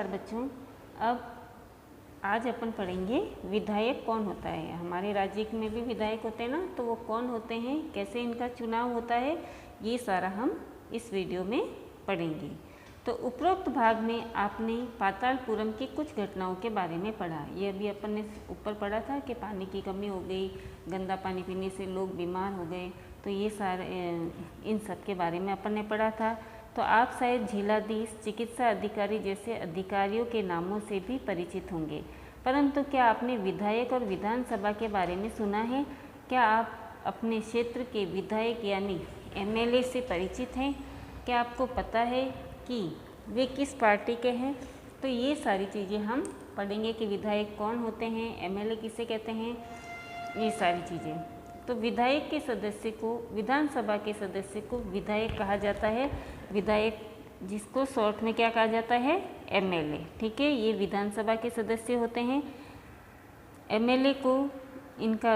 नमस्कार बच्चों। अब आज अपन पढ़ेंगे विधायक कौन होता है। हमारे राज्य में भी विधायक होते हैं ना, तो वो कौन होते हैं, कैसे इनका चुनाव होता है, ये सारा हम इस वीडियो में पढ़ेंगे। तो उपरोक्त भाग में आपने पातालपुरम की कुछ घटनाओं के बारे में पढ़ा। ये अभी अपन ने ऊपर पढ़ा था कि पानी की कमी हो गई, गंदा पानी पीने से लोग बीमार हो गए, तो ये सारे इन सब के बारे में अपन ने पढ़ा था। तो आप शायद जिलाधीश, चिकित्सा अधिकारी जैसे अधिकारियों के नामों से भी परिचित होंगे, परंतु क्या आपने विधायक और विधानसभा के बारे में सुना है? क्या आप अपने क्षेत्र के विधायक यानी एमएलए से परिचित हैं? क्या आपको पता है कि वे किस पार्टी के हैं? तो ये सारी चीज़ें हम पढ़ेंगे कि विधायक कौन होते हैं, एमएलए किसे कहते हैं, ये सारी चीज़ें। तो विधायक के सदस्य को, विधानसभा के सदस्य को विधायक कहा जाता है। विधायक जिसको शॉर्ट में क्या कहा जाता है, एमएलए। ठीक है, ये विधानसभा के सदस्य होते हैं। एमएलए को इनका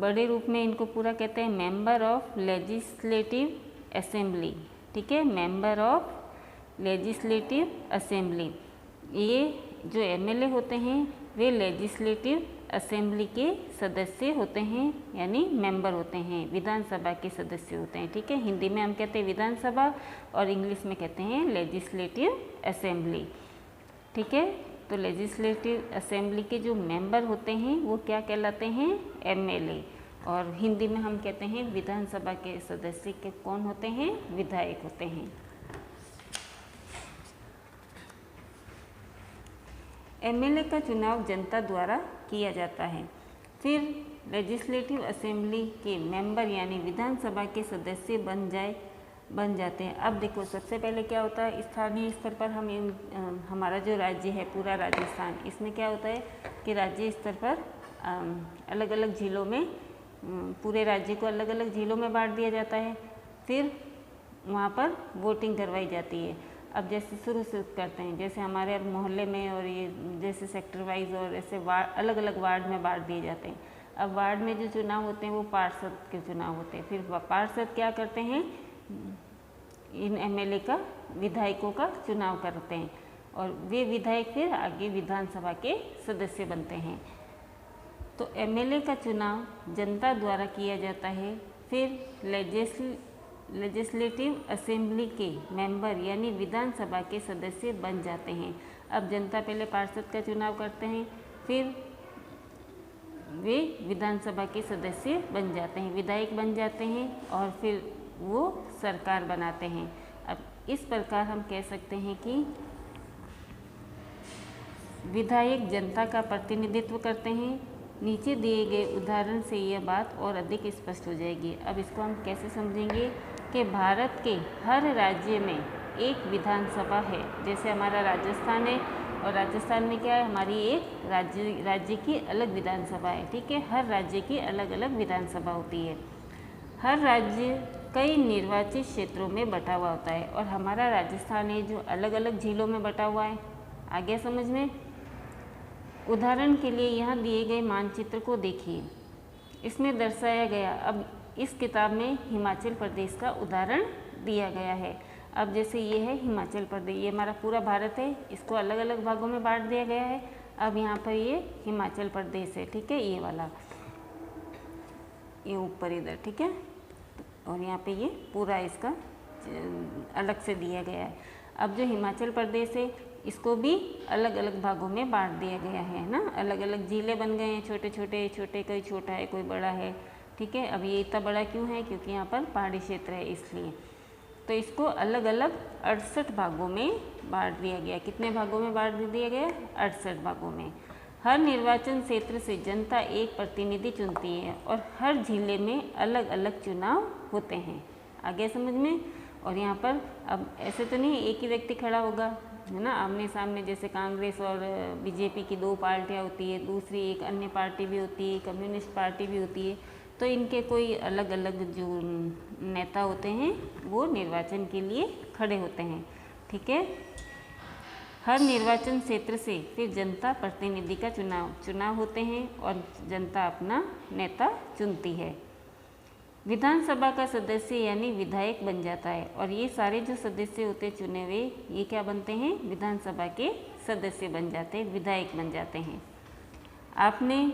बड़े रूप में इनको पूरा कहते हैं मेंबर ऑफ लेजिस्लेटिव असेंबली। ठीक है, मेंबर ऑफ लेजिस्लेटिव असेंबली। ये जो एमएलए होते हैं वे लेजिस्लेटिव असेंबली के सदस्य होते हैं, यानी मेंबर होते हैं, विधानसभा के सदस्य होते हैं। ठीक है, हिंदी में हम कहते हैं विधानसभा और इंग्लिश में कहते हैं लेजिस्लेटिव असेंबली। ठीक है, तो लेजिस्लेटिव असेंबली के जो मेंबर होते हैं वो क्या कहलाते हैं, एमएलए। और हिंदी में हम कहते हैं विधानसभा के सदस्य के कौन होते हैं, विधायक होते हैं। एमएलए का चुनाव जनता द्वारा किया जाता है। फिर लेजिस्लेटिव असेंबली के मेंबर यानी विधानसभा के सदस्य बन जाते हैं। अब देखो, सबसे पहले क्या होता है, स्थानीय स्तर पर हमारा जो राज्य है पूरा राजस्थान, इसमें क्या होता है कि राज्य स्तर पर अलग अलग जिलों में, पूरे राज्य को अलग अलग जिलों में बांट दिया जाता है। फिर वहाँ पर वोटिंग करवाई जाती है। अब जैसे शुरू से करते हैं, जैसे हमारे अब मोहल्ले में और ये जैसे सेक्टर वाइज और ऐसे अलग अलग वार्ड में बांट दिए जाते हैं। अब वार्ड में जो चुनाव होते हैं वो पार्षद के चुनाव होते हैं। फिर पार्षद क्या करते हैं, इन एमएलए का, विधायकों का चुनाव करते हैं और वे विधायक फिर आगे विधानसभा के सदस्य बनते हैं। तो एमएलए का चुनाव जनता द्वारा किया जाता है। फिर लेजिस्लेटिव असेंबली के मेंबर यानी विधानसभा के सदस्य बन जाते हैं। अब जनता पहले पार्षद का चुनाव करते हैं, फिर वे विधानसभा के सदस्य बन जाते हैं, विधायक बन जाते हैं और फिर वो सरकार बनाते हैं। अब इस प्रकार हम कह सकते हैं कि विधायक जनता का प्रतिनिधित्व करते हैं। नीचे दिए गए उदाहरण से यह बात और अधिक स्पष्ट हो जाएगी। अब इसको हम कैसे समझेंगे कि भारत के हर राज्य में एक विधानसभा है। जैसे हमारा राजस्थान है और राजस्थान में क्या है, हमारी एक राज्य की अलग विधानसभा है। ठीक है, हर राज्य की अलग अलग विधानसभा होती है। हर राज्य कई निर्वाचित क्षेत्रों में बटा हुआ होता है और हमारा राजस्थान है जो अलग अलग जिलों में बटा हुआ है। आगे समझ में, उदाहरण के लिए यहाँ दिए गए मानचित्र को देखिए, इसमें दर्शाया गया। अब इस किताब में हिमाचल प्रदेश का उदाहरण दिया गया है। अब जैसे ये है हिमाचल प्रदेश, ये हमारा पूरा भारत है, इसको अलग अलग भागों में बांट दिया गया है। अब यहाँ पर ये हिमाचल प्रदेश है। ठीक है, ये वाला, ये ऊपर इधर, ठीक है, और यहाँ पे ये पूरा इसका अलग से दिया गया है। अब जो हिमाचल प्रदेश है इसको भी अलग अलग भागों में बांट दिया गया है ना, अलग अलग जिले बन गए हैं, छोटे छोटे, कोई छोटा है कोई बड़ा है। ठीक है, अब ये इतना बड़ा क्यों है, क्योंकि यहाँ पर पहाड़ी क्षेत्र है इसलिए। तो इसको अलग अलग 68 भागों में बांट दिया गया। कितने भागों में बांट दिया गया, 68 भागों में। हर निर्वाचन क्षेत्र से जनता एक प्रतिनिधि चुनती है और हर जिले में अलग अलग चुनाव होते हैं। आगे समझ में। और यहाँ पर अब ऐसे तो नहीं एक ही व्यक्ति खड़ा होगा, है ना, आमने सामने। जैसे कांग्रेस और बीजेपी की दो पार्टियाँ होती है, दूसरी एक अन्य पार्टी भी होती है, कम्युनिस्ट पार्टी भी होती है। तो इनके कोई अलग अलग जो नेता होते हैं वो निर्वाचन के लिए खड़े होते हैं। ठीक है, हर निर्वाचन क्षेत्र से फिर जनता प्रतिनिधि का चुनाव होते हैं और जनता अपना नेता चुनती है। विधानसभा का सदस्य यानी विधायक बन जाता है और ये सारे जो सदस्य होते हैं चुने हुए, ये क्या बनते हैं, विधानसभा के सदस्य बन जाते हैं, विधायक बन जाते हैं। आपने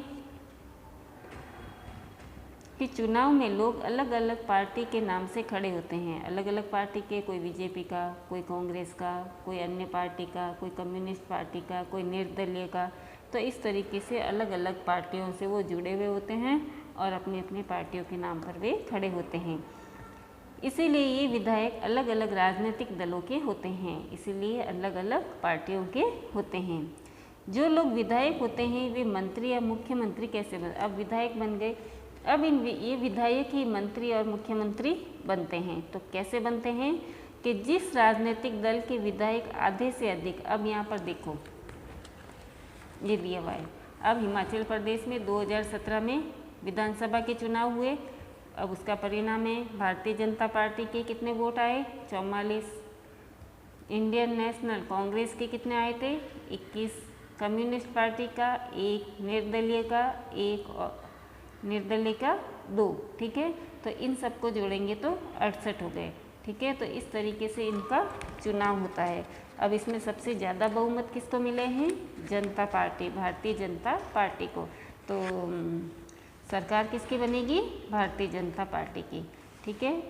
कि चुनाव में लोग अलग अलग पार्टी के नाम से खड़े होते हैं, अलग अलग पार्टी के, कोई बीजेपी का, कोई कांग्रेस का, कोई अन्य पार्टी का, कोई कम्युनिस्ट पार्टी का, कोई निर्दलीय का। तो इस तरीके से अलग अलग पार्टियों से वो जुड़े हुए होते हैं और अपनी अपनी पार्टियों के नाम पर वे खड़े होते हैं। इसीलिए ये विधायक अलग अलग राजनीतिक दलों के होते हैं, इसीलिए अलग अलग पार्टियों के होते हैं। जो लोग विधायक होते हैं वे मंत्री या मुख्यमंत्री कैसे बन, अब विधायक बन गए, अब ये विधायक ही मंत्री और मुख्यमंत्री बनते हैं। तो कैसे बनते हैं कि जिस राजनीतिक दल के विधायक आधे से अधिक, अब यहाँ पर देखो ये दिया हुआ है। अब हिमाचल प्रदेश में 2017 में विधानसभा के चुनाव हुए। अब उसका परिणाम है भारतीय जनता पार्टी के कितने वोट आए, 44। इंडियन नेशनल कांग्रेस के कितने आए थे, 21। कम्युनिस्ट पार्टी का 1, निर्दलीय का 1 और निर्दलीय का 2। ठीक है, तो इन सबको जोड़ेंगे तो 68 हो गए। ठीक है, तो इस तरीके से इनका चुनाव होता है। अब इसमें सबसे ज़्यादा बहुमत किसको मिले हैं, जनता पार्टी, भारतीय जनता पार्टी को। तो सरकार किसकी बनेगी, भारतीय जनता पार्टी की। ठीक है,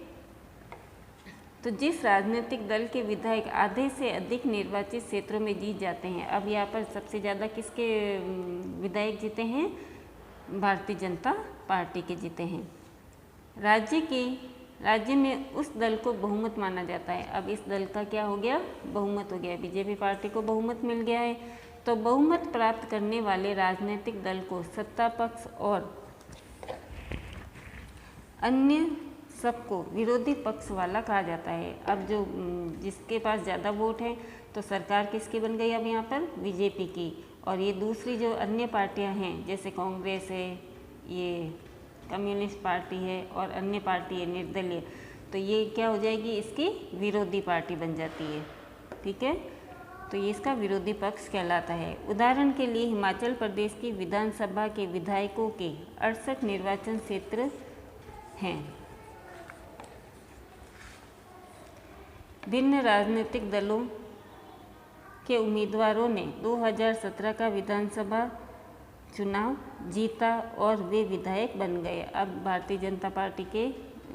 तो जिस राजनीतिक दल के विधायक आधे से अधिक निर्वाचित क्षेत्रों में जीत जाते हैं, अब यहाँ पर सबसे ज़्यादा किसके विधायक जीते हैं, भारतीय जनता पार्टी के जीते हैं। राज्य में उस दल को बहुमत माना जाता है। अब इस दल का क्या हो गया, बहुमत हो गया, बीजेपी पार्टी को बहुमत मिल गया है। तो बहुमत प्राप्त करने वाले राजनीतिक दल को सत्ता पक्ष और अन्य सबको विरोधी पक्ष वाला कहा जाता है। अब जो जिसके पास ज़्यादा वोट हैं तो सरकार किसकी बन गई, अब यहाँ पर बीजेपी की। और ये दूसरी जो अन्य पार्टियां हैं जैसे कांग्रेस है, ये कम्युनिस्ट पार्टी है और अन्य पार्टी है निर्दलीय, तो ये क्या हो जाएगी, इसकी विरोधी पार्टी बन जाती है। ठीक है, तो ये इसका विरोधी पक्ष कहलाता है। उदाहरण के लिए हिमाचल प्रदेश की विधानसभा के विधायकों के 68 निर्वाचन क्षेत्र हैं। भिन्न राजनीतिक दलों के उम्मीदवारों ने 2017 का विधानसभा चुनाव जीता और वे विधायक बन गए। अब भारतीय जनता पार्टी के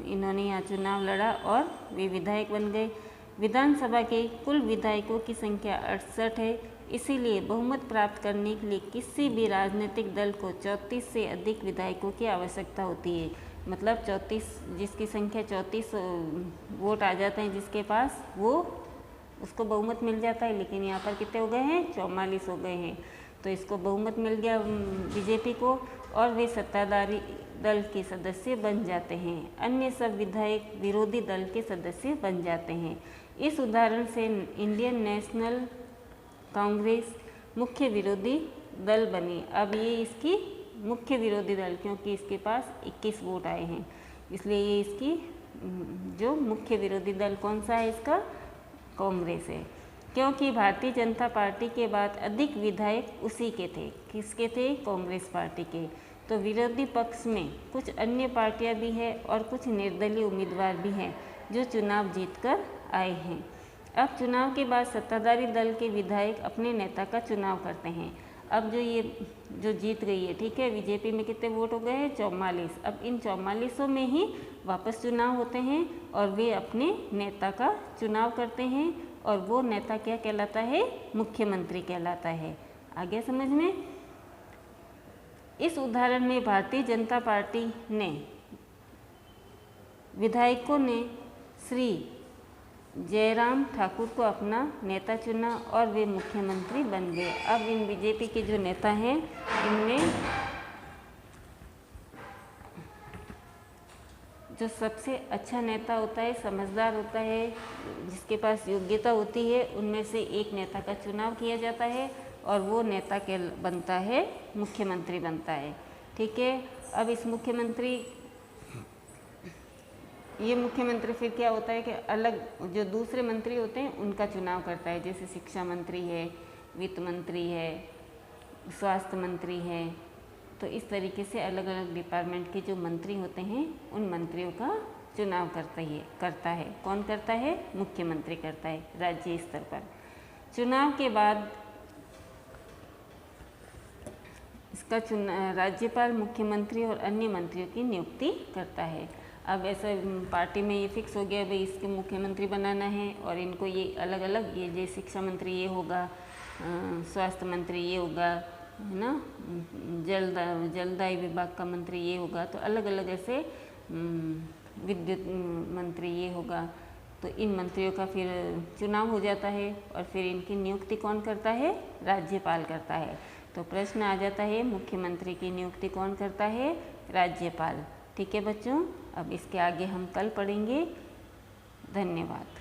इन्होंने यहाँ चुनाव लड़ा और वे विधायक बन गए। विधानसभा के कुल विधायकों की संख्या 68 है, इसीलिए बहुमत प्राप्त करने के लिए किसी भी राजनीतिक दल को 34 से अधिक विधायकों की आवश्यकता होती है। मतलब 34, जिसकी संख्या 34 वोट आ जाते हैं जिसके पास, वो उसको बहुमत मिल जाता है। लेकिन यहाँ पर कितने हो गए हैं, 44 हो गए हैं। तो इसको बहुमत मिल गया बीजेपी को और वे सत्ताधारी दल के सदस्य बन जाते हैं। अन्य सब विधायक विरोधी दल के सदस्य बन जाते हैं। इस उदाहरण से इंडियन नेशनल कांग्रेस मुख्य विरोधी दल बनी। अब ये इसकी मुख्य विरोधी दल, क्योंकि इसके पास 21 वोट आए हैं, इसलिए ये इसकी जो मुख्य विरोधी दल कौन सा है, इसका कांग्रेस है। क्योंकि भारतीय जनता पार्टी के बाद अधिक विधायक उसी के थे, किसके थे, कांग्रेस पार्टी के। तो विरोधी पक्ष में कुछ अन्य पार्टियां भी हैं और कुछ निर्दलीय उम्मीदवार भी हैं जो चुनाव जीतकर आए हैं। अब चुनाव के बाद सत्ताधारी दल के विधायक अपने नेता का चुनाव करते हैं। अब जो जीत गई है, ठीक है, बीजेपी में कितने वोट हो गए हैं, 44। अब इन 44 में ही वापस चुनाव होते हैं और वे अपने नेता का चुनाव करते हैं और वो नेता क्या कहलाता है, मुख्यमंत्री कहलाता है। आगे समझ में। इस उदाहरण में भारतीय जनता पार्टी ने विधायकों ने श्री जयराम ठाकुर को अपना नेता चुना और वे मुख्यमंत्री बन गए। अब इन बीजेपी के जो नेता हैं, इनमें जो सबसे अच्छा नेता होता है, समझदार होता है, जिसके पास योग्यता होती है, उनमें से एक नेता का चुनाव किया जाता है और वो नेता के बनता है, मुख्यमंत्री बनता है। ठीक है, अब इस ये मुख्यमंत्री फिर क्या होता है कि अलग जो दूसरे मंत्री होते हैं उनका चुनाव करता है। जैसे शिक्षा मंत्री है, वित्त मंत्री है, स्वास्थ्य मंत्री है। तो इस तरीके से अलग अलग डिपार्टमेंट के जो मंत्री होते हैं उन मंत्रियों का चुनाव करता है। कौन करता है, मुख्यमंत्री करता है राज्य स्तर पर। चुनाव के बाद इसका राज्यपाल मुख्यमंत्री और अन्य मंत्रियों की नियुक्ति करता है। अब ऐसा पार्टी में ये फिक्स हो गया भाई इसके मुख्यमंत्री बनाना है और इनको ये अलग अलग ये शिक्षा मंत्री ये होगा, स्वास्थ्य मंत्री ये होगा, है ना, जलदाय विभाग का मंत्री ये होगा, तो अलग अलग ऐसे विद्युत मंत्री ये होगा। तो इन मंत्रियों का फिर चुनाव हो जाता है और फिर इनकी नियुक्ति कौन करता है? राज्यपाल करता है। तो प्रश्न आ जाता है मुख्यमंत्री की नियुक्ति कौन करता है? राज्यपाल। ठीक है बच्चों, अब इसके आगे हम कल पढ़ेंगे। धन्यवाद।